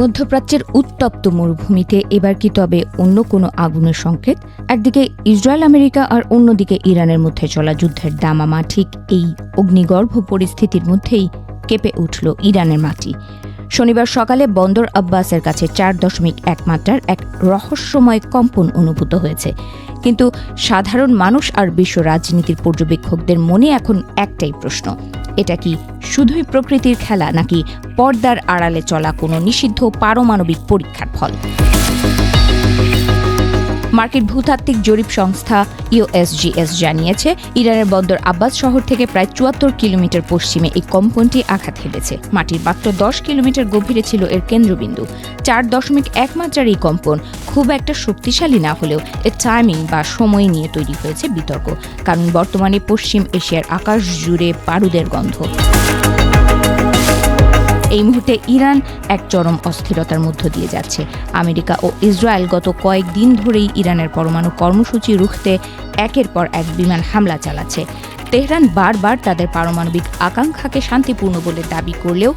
মধ্যপ্রাচ্যের উত্তপ্ত মরুভূমিতে এবার কি তবে অন্য কোনো আগুনের সংকেত? একদিকে ইসরায়েল আমেরিকা আর অন্যদিকে ইরানের মধ্যে চলা যুদ্ধের দামামা, ঠিক এই অগ্নিগর্ভ পরিস্থিতির মধ্যেই কেঁপে উঠল ইরানের মাটি। শনিবার সকালে বন্দর আব্বাসের কাছে 4.1 মাত্রার এক রহস্যময় কম্পন অনুভূত হয়েছে। কিন্তু সাধারণ মানুষ আর বিশ্ব রাজনীতির পর্যবেক্ষকদের মনে এখন একটাই প্রশ্ন, এটা কি শুধুই প্রকৃতির খেলা নাকি পর্দার আড়ালে চলা কোনো নিষিদ্ধ পারমাণবিক পরীক্ষার ফল? মার্কিন ভূতাত্ত্বিক জরিপ সংস্থা ইউএসজিএস জানিয়েছে, ইরানের বন্দর আব্বাস শহর থেকে প্রায় 74 কিলোমিটার পশ্চিমে এই কম্পনটি আঘাত হেনেছে। মাটির মাত্র 10 কিলোমিটার গভীরে ছিল এর কেন্দ্রবিন্দু। 4.1 মাত্রার এই কম্পন খুব একটা শক্তিশালী না হলেও এর টাইমিং বা সময় নিয়ে তৈরি হয়েছে বিতর্ক, কারণ বর্তমানে পশ্চিম এশিয়ার আকাশ জুড়ে বারুদের গন্ধ। এই মুহূর্তে ইরান এক চরম অস্থিরতার মধ্য দিয়ে যাচ্ছে। আমেরিকা ও ইসরায়েল গত কয়েকদিন ধরেই ইরানের পরমাণু কর্মসূচি রুখতে একের পর এক বিমান হামলা চালাচ্ছে। তেহরান বারবার তাদের পারমাণবিক আকাঙ্ক্ষাকে শান্তিপূর্ণ বলে দাবি করলেও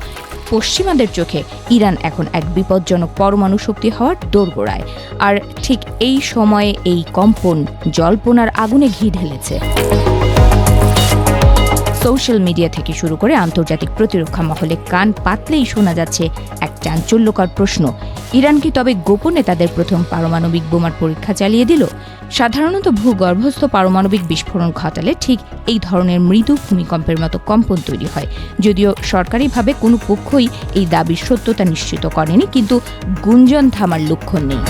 পশ্চিমাদের চোখে ইরান এখন এক বিপজ্জনক পরমাণু শক্তি হওয়ার দোরগোড়ায়। আর ঠিক এই সময়ে এই কম্পন জল্পনার আগুনে ঘি ঢেলেছে। সোশ্যাল মিডিয়া থেকে শুরু করে আন্তর্জাতিক প্রতিরক্ষা মহলে কান পাতলেই শোনা যাচ্ছে এক চাঞ্চল্যকর প্রশ্ন, ইরান কি তবে গোপনে তাদের প্রথম পারমাণবিক বোমার পরীক্ষা চালিয়ে দিল? সাধারণত ভূগর্ভস্থ পারমাণবিক বিস্ফোরণ ঘটালে ঠিক এই ধরনের মৃদু ভূমিকম্পের মতো কম্পন তৈরি হয়। যদিও সরকারিভাবে কোনো পক্ষই এই দাবির সত্যতা নিশ্চিত করেনি, কিন্তু গুঞ্জন থামার লক্ষণ নেই।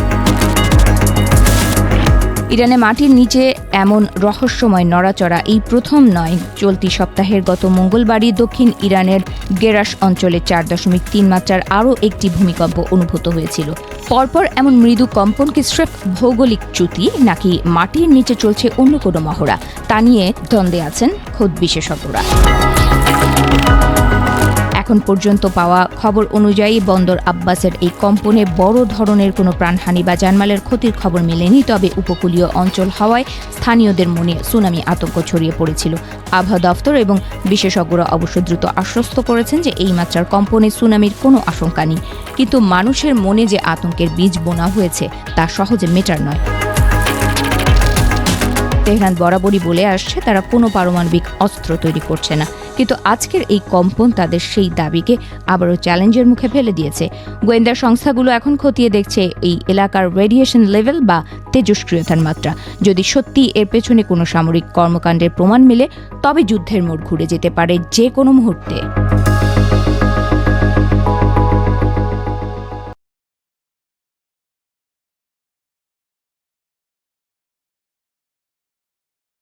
ইরানে মাটির নিচে এমন রহস্যময় নড়াচড়া এই প্রথম নয়। চলতি সপ্তাহের গত মঙ্গলবারই দক্ষিণ ইরানের গেরাস অঞ্চলে 4.3 মাত্রার আরও একটি ভূমিকম্প অনুভূত হয়েছিল। পরপর এমন মৃদু কম্পন কি স্রেফ ভৌগোলিক চ্যুতি নাকি মাটির নিচে চলছে অন্য কোনো মহড়া, তা নিয়ে দ্বন্দ্বে আছেন খোদ বিশেষজ্ঞরা। এখন পর্যন্ত পাওয়া খবর অনুযায়ী বন্দর আব্বাসের এই কম্পনে বড় ধরনের কোনো প্রাণহানি বা জানমালের ক্ষতির খবর মেলেনি, তবে উপকূলীয় অঞ্চল হওয়ায় স্থানীয়দের মনে সুনামি আতঙ্ক ছড়িয়ে পড়েছিল। আবহাওয়া দফতর এবং বিশেষজ্ঞরা অবশ্য দ্রুত আশ্বস্ত করেছেন যে এই মাত্রার কম্পনে সুনামির কোনো আশঙ্কা নেই, কিন্তু মানুষের মনে যে আতঙ্কের বীজ বোনা হয়েছে তা সহজে মেটার নয়। তেহরান বরাবরই বলে আসছে তারা কোনো পারমাণবিক অস্ত্র তৈরি করছে না, কিন্তু আজকের এই কম্পন তাদের সেই দাবিকে আবারও চ্যালেঞ্জের মুখে ফেলে দিয়েছে। গোয়েন্দা সংস্থাগুলো এখন খতিয়ে দেখছে এই এলাকার রেডিয়েশন লেভেল বা তেজস্ক্রিয়তার মাত্রা। যদি সত্যি এর পেছনে কোনো সামরিক কর্মকাণ্ডের প্রমাণ মেলে, তবে যুদ্ধের মোড় ঘুরে যেতে পারে যে কোনো মুহূর্তে।